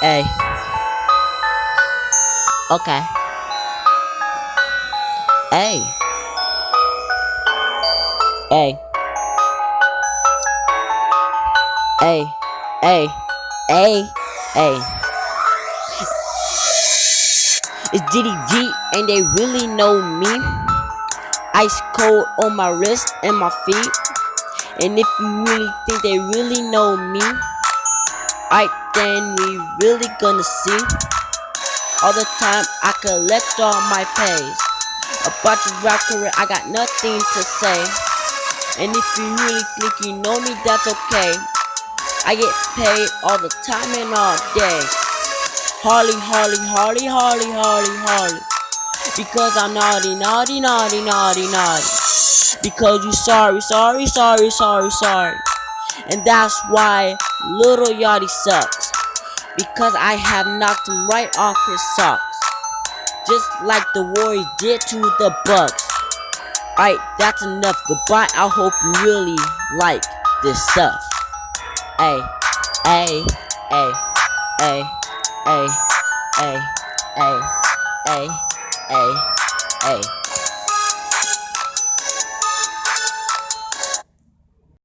Hey, okay. Hey, hey, hey, hey, hey, hey. It's DDG, and they really know me. Ice cold on my wrist and my feet. And if you really think they really know me, alright, then we really gonna see. All the time I collect all my pays. About your rap career, I got nothing to say. And if you really think you know me, that's okay. I get paid all the time and all day. Harley, Harley, Harley, Harley, Harley, Harley. Because I'm naughty, naughty, naughty, naughty, naughty. Because you sorry, sorry, sorry, sorry, sorry. And that's why little Yachty sucks. Because I have knocked him right off his socks. Just like the Warriors did to the Bucks. Alright, that's enough. Goodbye. I hope you really like this stuff. Ay, ay, ay, ay, ay, ay, ay, ay, ay, ay.